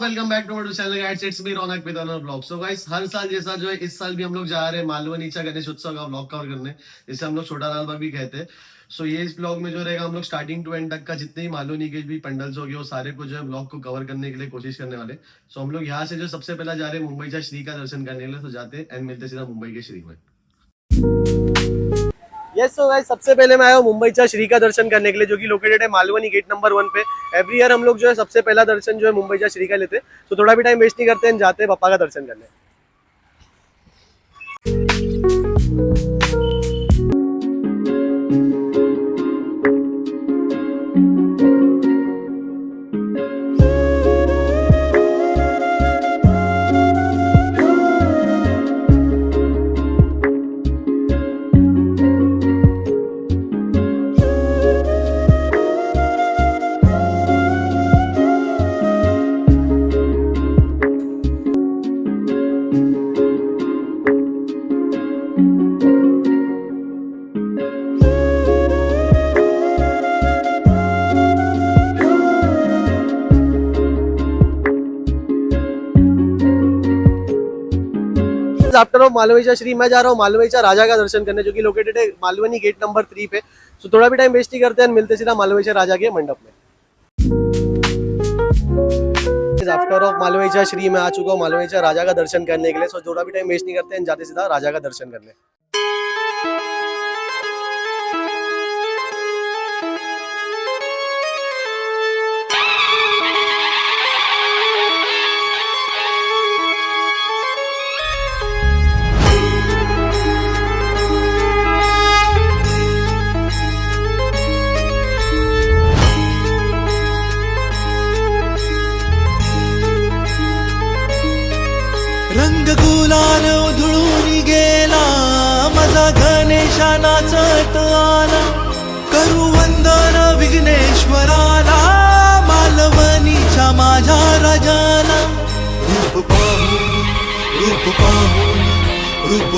Welcome back to my channel guys, it's me Raunak with another blog. So guys, हर साल जैसा जो है इस साल भी हम लोग जा रहे हैं मालवनीचा गणेश उत्सव का ब्लॉग कवर करने, जिसे हम लोग छोटा लाल बाग भी कहते हैं। सो ये इस ब्लॉग में जो रहेगा, हम लोग स्टार्टिंग टू एंड तक का जितने ही मालवनी के भी पंडल्स हो गए वो सारे को जो है ब्लॉग को कवर करने के लिए कोशिश करने वाले। सो हम लोग यहाँ से जो सबसे पहला जा रहे हैं मुंबई चा श्री का दर्शन करने के लिए, तो जाते हैं एंड मिलते सीधा मुंबई के श्री में। यस, सो गाइस, सबसे पहले मैं आया हूँ मुंबई चा श्री का दर्शन करने के लिए, जो कि लोकेटेड है मालवनी गेट नंबर 1 पे। एवरी ईयर हम लोग जो है सबसे पहला दर्शन जो है मुंबई चा श्री का लेते हैं। तो थोड़ा भी टाइम वेस्ट नहीं करते हैं, जाते हैं पप्पा का दर्शन करने। आफ्टर ऑफ मालवनीचा श्री मैं जा रहा हूँ मालवनीचा राजा का दर्शन करने, जो कि लोकेटेड है मालवनी गेट नंबर 3 पे। सो थोड़ा भी टाइम वेस्ट नहीं करते हैं, मिलते सीधा मालवनीचा राजा के मंडप में। आफ्टर ऑफ मालवनीचा श्री मैं आ चुका हूँ मालवनीचा राजा का दर्शन करने के लिए। सो थोड़ा भी टाइम वेस्ट नहीं करते हैं, जाते सीधा राजा का दर्शन करने। रंग गुलाल उधळून गेला, माझा गणेशा नाचत आला, करू वंदन विघ्नेश्वराला, मालवणीच्या माझ्या राजाला। रूप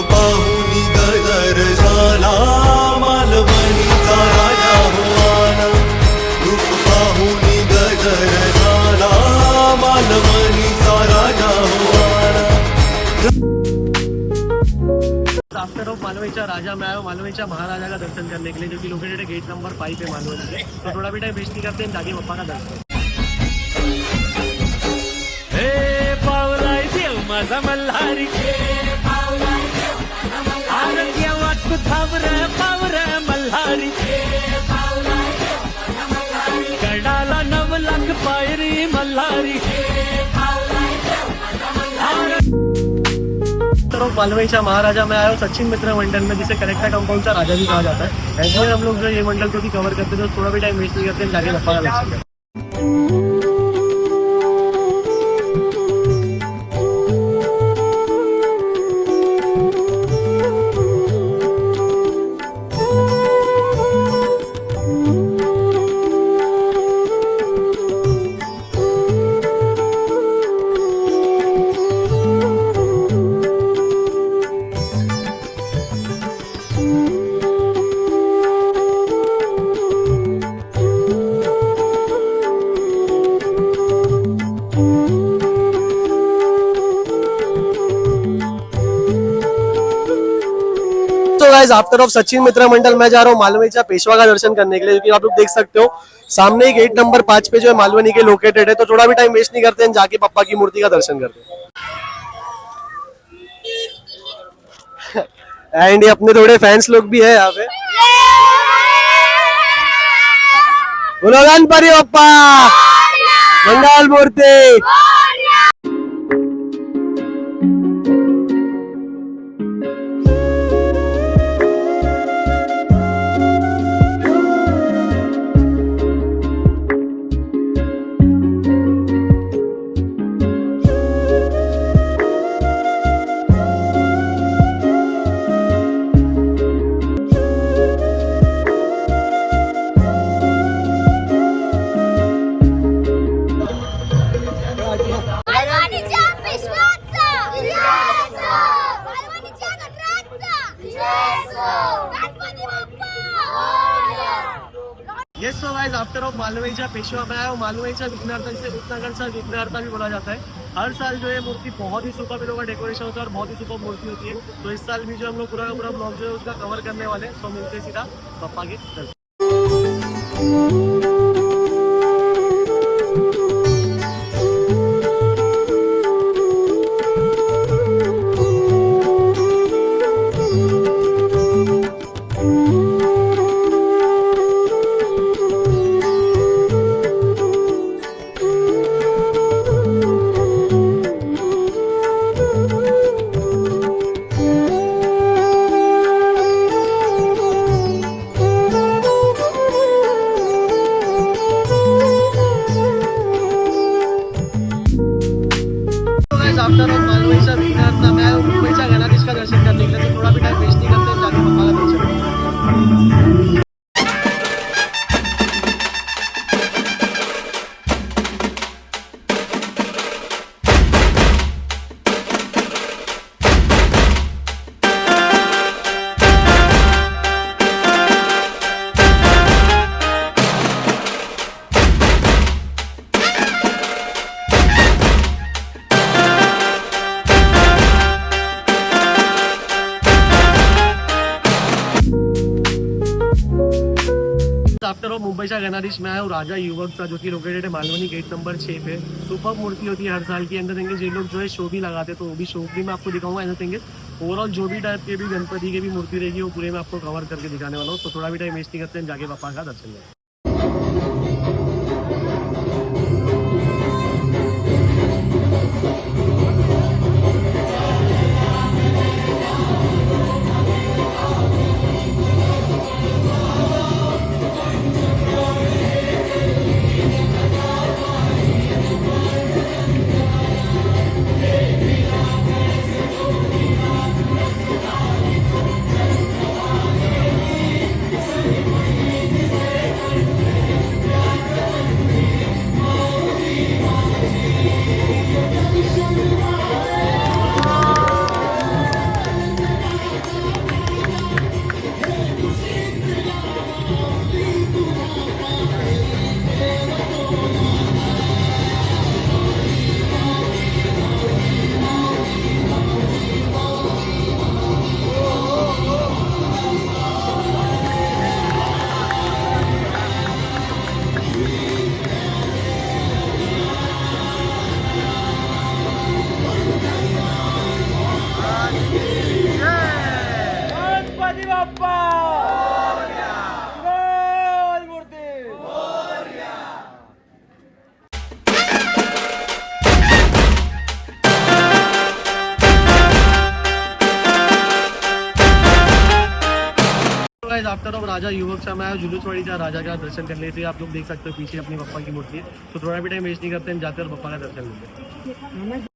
पाहून गजर झाला, मालवणीचा राजा हो आला। रूप पाहून गजर झाला, मालवणीचा राजा हो आला। आफ्टर ऑफ मालवनीचा राजा मैं आया हूँ मालवनीचा महाराजा का दर्शन करने के लिए, जो कि लोकेटेड है गेट नंबर 5 पे मालवनी के। तो थोड़ा भी टाइम वेस्ट नहीं करते हैं, जाके पप्पा का दर्शन। हे पावलाय देव माझा मल्हारी, आरोग्य वाटू थांबर पावर मल्हारी, कडाला 9 लाख पायरी मल्हारी। मालवनीचा महाराजा में आया हूँ सचिन मित्र मंडल में, जिसे कलेक्टर कंपाउंड का राजा भी कहा जाता है। ऐसे में हम लोग जो ये मंडल को भी कवर करते हैं, तो थोड़ा भी टाइम वेस्ट नहीं करते हैं, जाके पप्पा का दर्शन करते हैं। तो गाइस, आफ्टर ऑफ सचिन मित्र मंडल मैं जा रहा हूँ मालवनीचा पेशवा का दर्शन करने के लिए, क्योंकि आप लोग देख सकते हो सामने ही गेट नंबर 5 पे जो है मालवनी के लोकेटेड है। तो थोड़ा भी टाइम वेस्ट नहीं करते हैं, जाके पप्पा की मूर्ति का दर्शन करते हैं। एंड ये अपने थोड़े फैंस लोग भी है यहाँ पे। बोलो गणपति बप्पा मंगल मूर्ति। मालवणीच्या पेशवा में आया हूँ। मालवणीच्या विघ्नहर्ता जिसे रूपनगरचा विघ्नहर्ता भी बोला जाता है। हर साल जो है मूर्ति बहुत ही सुपर इन लोगों का डेकोरेशन होता है और बहुत ही सुपर मूर्ति होती है। तो इस साल भी जो हम लोग पूरा का पूरा ब्लॉग जो है उसका कवर करने वाले हैं। सो मिलते हैं सीधा पप्पा के दर्शन। आफ्टर ऑल मालवणीचा विघ्नहर्ता मैं आया हूँ मुंबईच्या गणाधीश का दर्शन करने के लिए। तो थोड़ा भी टाइम वेस्ट नहीं करते हैं, जाके पप्पा का दर्शन करते हैं। आफ्टर ऑल मुंबईचा गणाधीश मैं आया हूँ राजा युवकचा, जो कि लोकेटेड है मालवनी गेट नंबर 6 पे। सुपर मूर्ति होती है हर साल की। अंदर देंगे ये लोग जो है शो भी लगाते हैं, तो वो भी शो भी मैं आपको दिखाऊंगा। अंदर देंगे ओवरऑल जो भी टाइप के भी गणपति की भी मूर्ति रहेगी वो पूरे मैं आपको कवर करके दिखाने वाला हूँ। तो थोड़ा भी टाइम वेस्ट नहीं करते हैं, जाके पापा का दर्शन लें। आफ्टर ऑल राजा युवकचा मैं आया जुलूसवाड़ीच्या राजा का दर्शन करने से। आप लोग देख सकते हो पीछे अपनी पप्पा की मूर्ति है। तो थोड़ा भी टाइम वेस्ट नहीं करते हैं, जाते और पप्पा का दर्शन लेते हैं।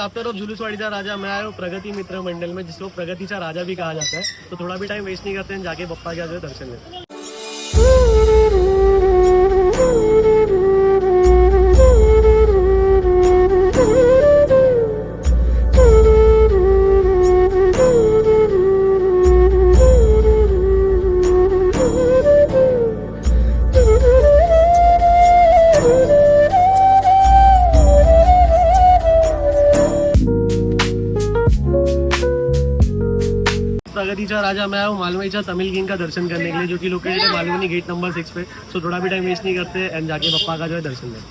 आफ्टर ऑफ जुलूसवाड़ीचा राजा मैं आया हूँ प्रगति मित्र मंडल में, जिसको प्रगतिचा राजा भी कहा जाता है। तो थोड़ा भी टाइम वेस्ट नहीं करते हैं, जाके पप्पा के दर्शन लेते हैं। प्रगतिचा राजा मैं आया हूँ मालवणीच्या तमिल किंग का दर्शन करने के लिए, जो कि लोकेटेड है मालवनी गेट नंबर 6 पे। सो थोड़ा भी टाइम वेस्ट नहीं करते एंड जाके पप्पा का जो है दर्शन लें।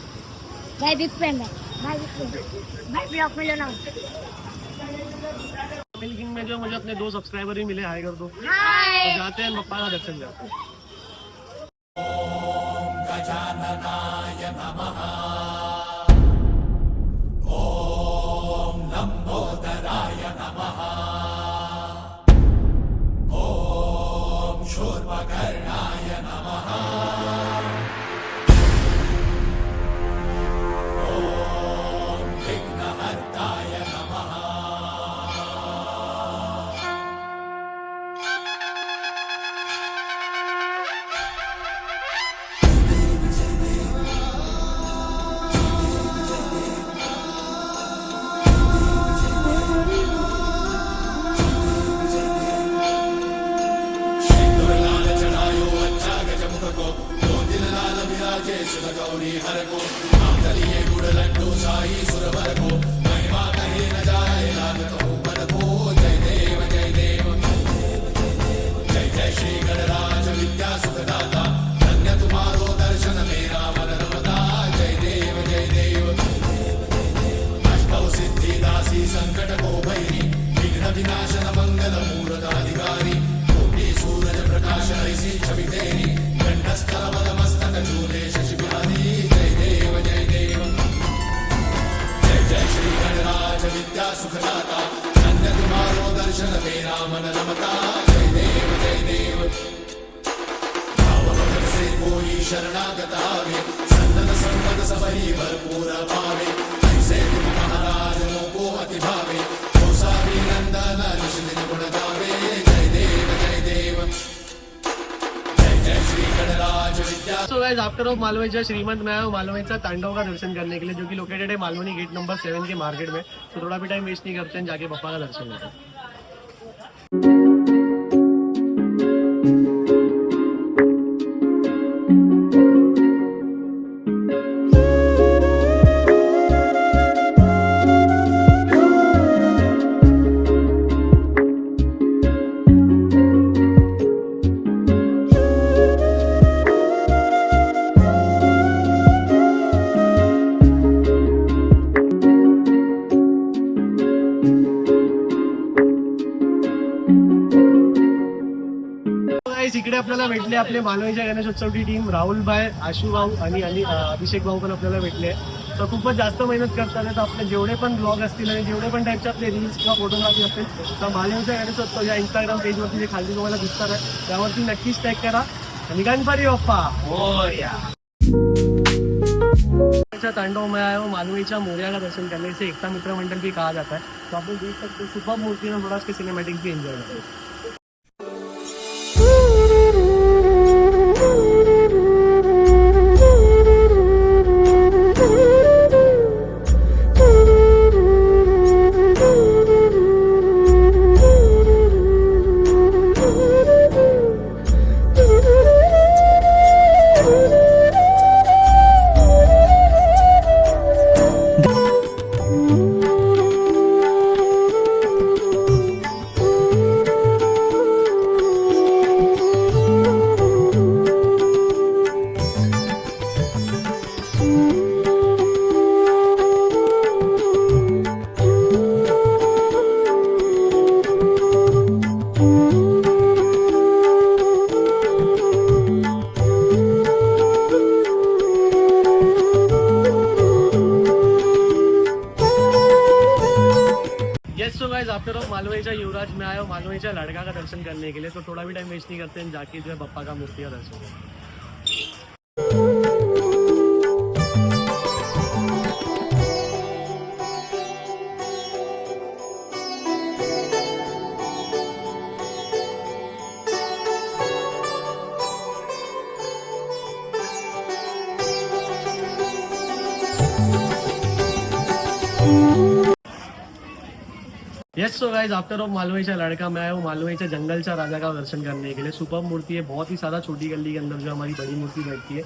भाई बिग फैन है, भाई बिग फैन, भाई ब्लॉग में लेना। तमिल किंग में जो मुझे अपने 2 सब्सक्राइबर भी मिले, हाई कर दो। हाय तो जाते हैं पप्पा का दर्शन लेते हैं। को दिन लाल विराजे सुर गौरी हर को मातलिए गुड़ लड्डू साई सुरवर को महिमा कहे न जाए लागत हो पर को जय देव जय देव जय जय श्री गणराज विद्या सुखदाता धन्य तुम्हारो दर्शन मेरा मन रमता जय देव जय देव अष्टौ सिद्धि दासी संकट को भैरी विघ्न विनाशन मंगल मूर्ताधिकारी कोटि सूरज प्रकाश ऐसी छवि तेरी कंठस्थल पद मस्तक झूले शशि बिहारी जय देव जय देव जय जय श्री गणराज विद्या सुखदाता धन्य तुम्हारो दर्शन मेरा मन रमता जय देव जय देव भावभक्त से कोई शरणागत आवे सन्नत संपद सबरी भरपूर पावे ऐसे तुम महाराज को अति भावे गोसावी नंदन ऋषि गुण गावे जय देव जय देव जय जय श्री गणराज विद्या। So guys after of Malvani Shrimant में आया हूँ मालवनी तांडव का दर्शन करने के लिए जो कि लोकेटेड है मालवनी गेट नंबर 7 के मार्केट में। तो थोड़ा भी टाइम वेस्ट नहीं करते हैं, जाके पप्पा का दर्शन करते हैं। गाइस इकडे आपल्याला भेटले आपले मालवणीच्या गणेशोत्सवची टीम राहुल भाई, आशू भाऊ आणि अभिषेक भाऊ पण आपल्याला भेटले. तर खूपच जास्त मेहनत करतात. तर आपले जेवढे पण ब्लॉग असतील आणि जेवढे पण टाईपचे आपले रील्स किंवा फोटोग्राफी असतील तर मालवणीच्या गणेशोत्सव या इंस्टाग्राम पेजवरती जे खाली तुम्हाला दिसतात आहे त्यावरती नक्कीच टॅग करा आणि गणपती बाप्पा मोरया. तांडव में आया हूँ मालवनीचा मोरया का दर्शन करने से एकता मित्र मंडल भी कहा जाता है. तो आप लोग देख सकते हैं सुपर मूर्ति में थोड़ा उसके सिनेमेटिक्स भी एंजॉय करते हैं. सो गाइस आफ्टर ऑफ मालवनीचा युवराज में आया हूँ मालवनीचा लड़का का दर्शन करने के लिए. तो थोड़ा भी टाइम वेस्ट नहीं करते हैं, जाके जो है बप्पा का मूर्ति का दर्शन करते हैं. Yes so guys after of मालवनीचा लड़का मैं आया हूँ मालवनीचा जंगलचा राजा का दर्शन करने के लिए. सुपर मूर्ति है, बहुत ही ज्यादा छोटी गली के अंदर जो हमारी बड़ी मूर्ति बैठती है.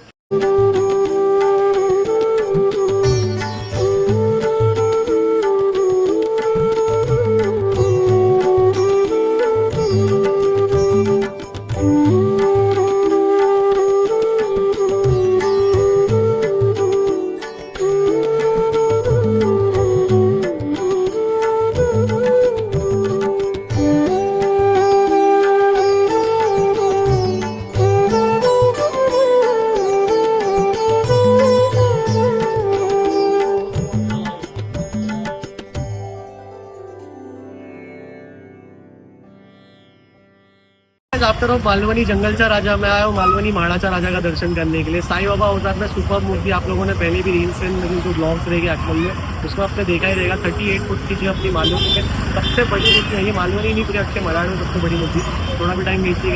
आफ्टर ऑफ मालवनी जंगलचा राजा मैं आया हूँ मालवनी म्हाडाचा राजा का दर्शन करने के लिए. साईं बाबा होता है सुपर मूर्ति, आप लोगों ने पहले भी रील्स एंड जो ब्लॉग्स रहेगी एक्चुअल में उसको आपने देखा ही रहेगा. 38 फुट की जो अपनी मालवनी में सबसे बड़ी मूर्ति है ये. मालवनी नहीं पूरे अच्छे मलाड में सबसे बड़ी मूर्ति. थोड़ा भी टाइम वेस्ट नहीं.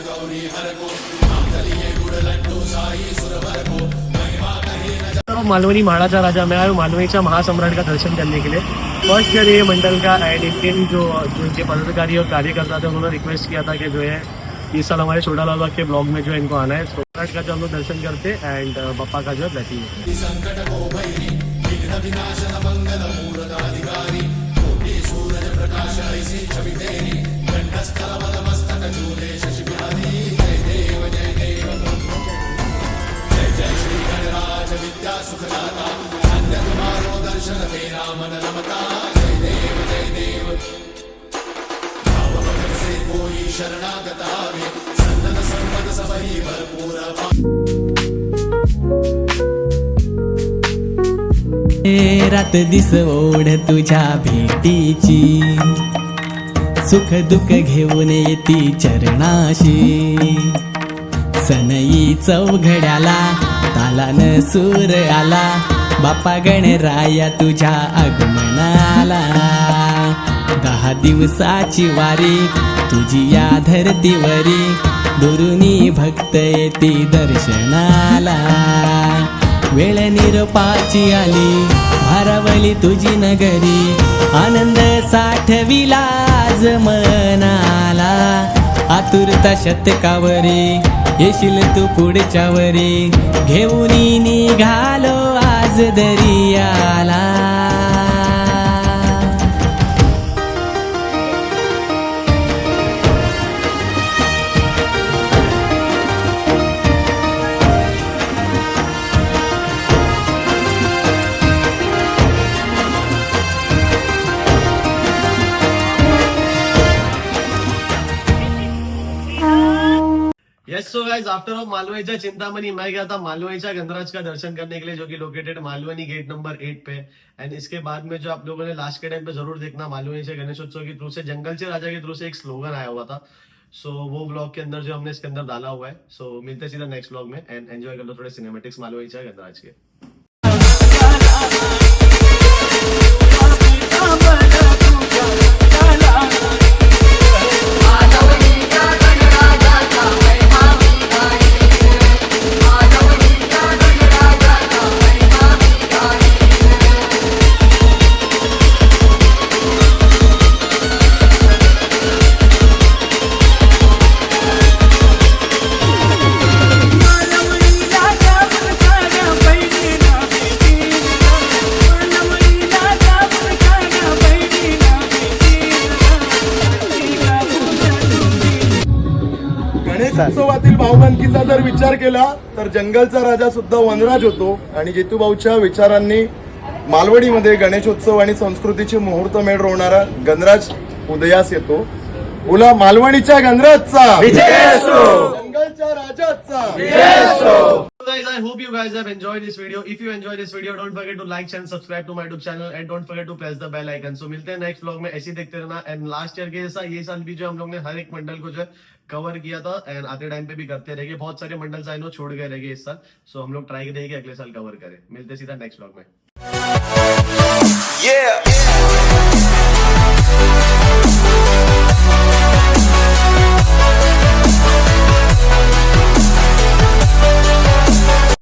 गौरी हर को नाम दलिए गुड़ लड्डू साई सुरवर को महिमा कहीं न तो मालवनी महाराजा राजा मैं आया हूँ मालवनी महासम्राट का दर्शन करने के लिए। फर्स्ट ईयर ये मंडल का एंड इनके जो इनके पदाधिकारी और कार्यकर्ता थे उन्होंने रिक्वेस्ट किया था कि जो है इस साल हमारे छोटा लाल बाग के ब्लॉग में जो है इनको आना है। सम्राट का जो हम लोग दर्शन करते एंड बप्पा का जो है ब्लेसिंग होती है। संकट को भैरी विघ्न विनाशन मंगल मूर्धाधिकारी कोटि सूरज प्रकाश ऐसी छवि तेरी कंठस्थल मस्तक झूले शशि बिहारी जय देव जय देव जय जय श्री गणराज विद्या सुखदाता धन्य तुम्हारो दर्शन मेरा मन रमता जय देव जय देव भाव भगत से कोई शरणागत आवे सन्नत संपद सबही भरपूर रात दिस ओढ तुझ्या भेटीची सुख दुःख घेऊन येती चरणाशी सनई चौघड्याला तालान सूर आला बाप्पा गणराया तुझ्या आगमनाला 10 दिवसाची वारी तुझी या धरतीवरी दुरुनी भक्त येती दर्शनाला वेळ निरोपाची आली भारावली तुझी नगरी आनंद साठविला आज मनाला आतुरता शतकावरी येशील तू पुढच्या वरी घेऊन निघालो आज दरियाला। Yes so guys after of Malvani Chintamani मैं गया था मालवनी गंधराज का दर्शन करने के लिए जो कि लोकेटेड मालवनी गेट नंबर 8 पे। एंड इसके बाद में जो आप लोगों ने लास्ट के टाइम पे जरूर देखना मालवनी गणेशोत्सव के थ्रू से जंगल से राजा के थ्रू से एक स्लोगन आया हुआ था। सो वो व्लॉग के अंदर जो हमने इसके अंदर डाला हुआ है। सो मिलते सीधा नेक्स्ट व्लॉग में एंड एंजॉय कर लो थोड़े सिनेमेटिक्स मालवनी गंधराज के। उत्सवातील भावबांधकीचा जर विचार केला तर जंगलचा राजा सुद्धा वनराज होतो आणि जितूभाऊच्या विचारांनी मालवणीमध्ये गणेशोत्सव आणि संस्कृतीची मुहूर्त मेढ रोवणारा गणराज उदयास येतो। बोला मालवणीच्या गणराजचा विजय असो, जंगलच्या राजाचा विजय असो। Guys, I hope you guys have enjoyed this video. If you enjoyed this video, don't forget to like and subscribe to my YouTube channel and don't forget to press the bell icon. So मिलते हैं next vlog में, ऐसे ही देखते रहना। And last year के जैसा ये साल भी जो हम लोग ने हर एक मंडल को जो है कवर किया था एंड आते टाइम पे भी करते रहेंगे। बहुत सारे मंडल आई नो छोड़ गए रहेंगे इस साल। सो हम लोग ट्राई करेंगे अगले साल कवर करें। मिलते सीधा नेक्स्ट व्लॉग में। Yeah